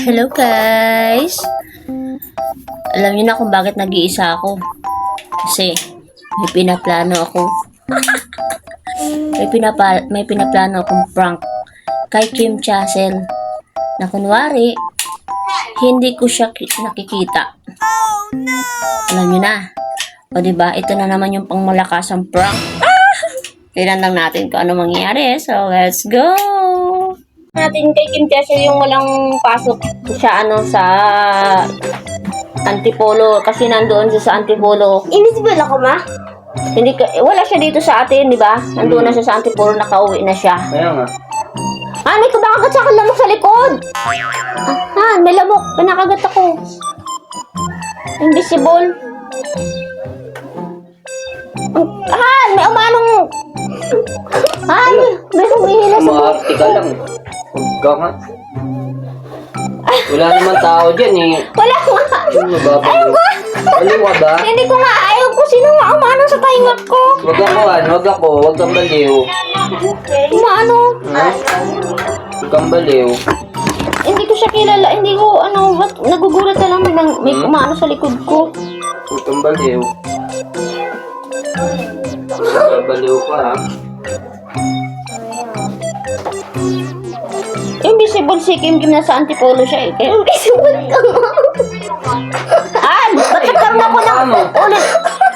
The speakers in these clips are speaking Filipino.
Hello guys! Alam niyo na kung bakit nag-iisa ako. Kasi may pinaplano ako. may pinaplano akong prank kay Kim Chazel na kunwari hindi ko siya nakikita. Alam niyo na. O diba, ito na naman yung pangmalakasang prank. Tignan lang natin kung ano mangyayari. So, let's go! Natin kay Kim Chazel yung walang pasok siya sa Antipolo kasi nandoon siya sa Antipolo. Invisible ako, ma? Hindi wala siya dito sa atin, di ba? Nandoon na siya sa Antipolo, nakauwi na siya. Kaya nga. May kabakagat sa akin lamok sa likod. May lamok. Pinakagat ako. Invisible. May umanong. May humihila sa buhok. Maarte ka lang. Huwag ka nga. Wala naman tao dyan eh. Wala nga. Ayaw ko. Baliw ka ba? Hindi ko nga ayaw ko. Sino nga umanong sa tainga ko? Huwag kang baliw. Umano? Huwag kang baliw. Hindi ko siya kilala. Hindi ko, nagugulat na lang may umano sa likod ko. Huwag kang baliw. Baliw ka ha. Invisible si Kim nasa Antipolo siya eh. Invisible ka, ma? Ba't nagkaroon ako ng ulit?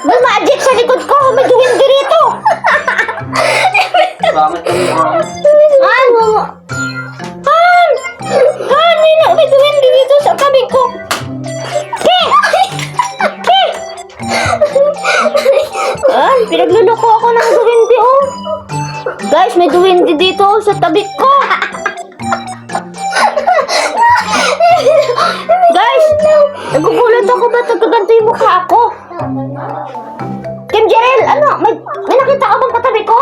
May magic sa likod ko. May duwindi rito. Bakit ka mo? May duwindi dito sa tabi ko. Pinagluloko ako ng duwindi, oh. Guys, may duwindi dito sa tabi ko. Guys, nagugulat ako. Ba't nagkaganto yung mukha ko? Kim Jerel, may nakita ka bang katabi ko?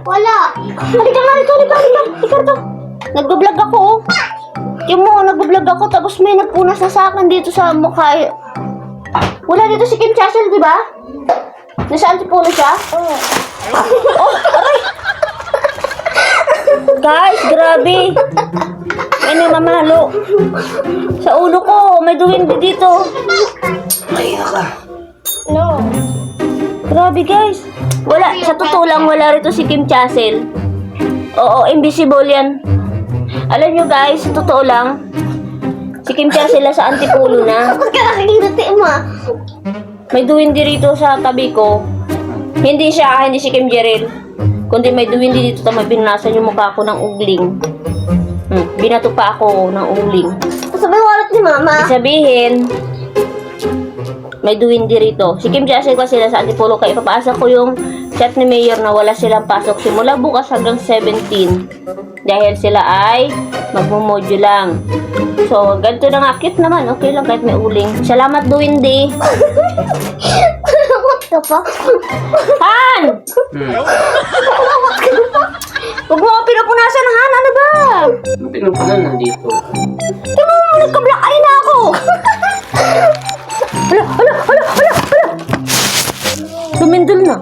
Wala. Halika nga rito, halika. Nagbablog ako, oh. Kim mo, nagbablog ako, tapos may nagpunas na sa akin dito sa mukha. Wala dito si Kim Chazel, di ba? Nasa Antipolo siya? Oo. Aray! Guys, grabe. May namamalo. Sa ulo ko, may duwindi dito. Kaya ka. No. Grabe, guys. Sa totoo lang, wala rito si Kim Chazel. Oo, invisible yan. Alam nyo, guys, sa totoo lang, si Kim Chazel sa Antipolo na. Bakit ka nakikita, ma? May duwindi rito sa tabi ko. Hindi si Kim Jerel. Kundi may duwindi dito, may pinunasan yung mukha ko ng ugling. Binato pa ako ng ugling. Sabi wallet ni mama. Sabihin, may duwindi rito. Si Kim Chazel kasi sila sa Antipolo, kaya ipapasa ko yung chat ni Mayor na wala silang pasok simula bukas hanggang 17. Dahil sila ay magmumodyo lang. So, ganito na nga. Cute naman. Okay lang kahit may uling. Salamat, duwindi. What the fuck? Han! Huwag mo ako pinapunasan, Han. Ano ba? Pinupunan nandito. Tingnan mo, nagka-black eye na ako. Hala. Lumindol na.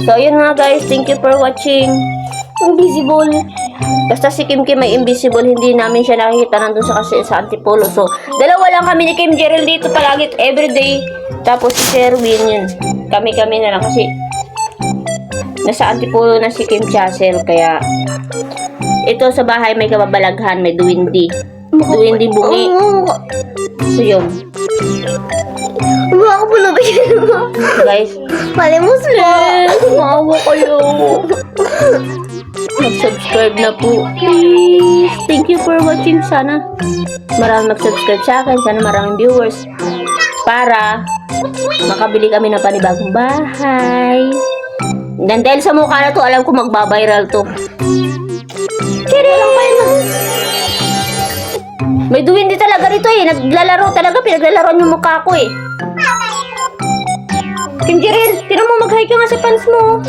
So, yun nga guys. Thank you for watching. Invisible. Basta si Kim may invisible, hindi namin siya nakikita nandun sa Antipolo. So, dalawa lang kami ni Kim Jerel dito palagi, everyday. Tapos si Sherwin, yun. Kami na lang kasi nasa Antipolo na si Kim Chazel. Kaya, ito sa bahay may kababalaghan, may duwindi. Duwindi bungi. So, yun. Mga ako po nabigyan mo. Guys, Malimos mo. maawa kayo. Mag-subscribe na po. Please. Thank you for watching. Sana maraming mag-subscribe sa akin. Sana maraming viewers. Para makabili kami ng panibagong bahay. Dan dahil sa mukha na to, alam ko magbabiral to. May duwindi talaga rito eh. Naglalaro talaga. Pinaglalaroan yung mukha ko eh. Kim Jerel, tira mo, mag-hi ka nga sa fans mo.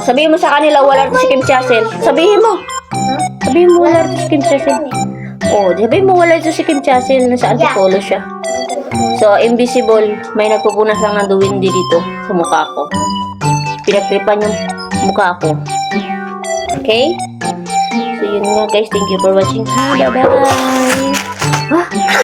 Sabihin mo sa kanila, wala rito si Kim Chazel. Sabihin mo wala rito si Kim Chazel. Sabihin mo wala rito si Kim Chazel. Nasa Antipolo siya. So, invisible. May nagpupunas lang ng duwindi dito sa mukha ko. Pinagtripan yung mukha ko. Okay? So, yun nga guys. Thank you for watching. Bye-bye.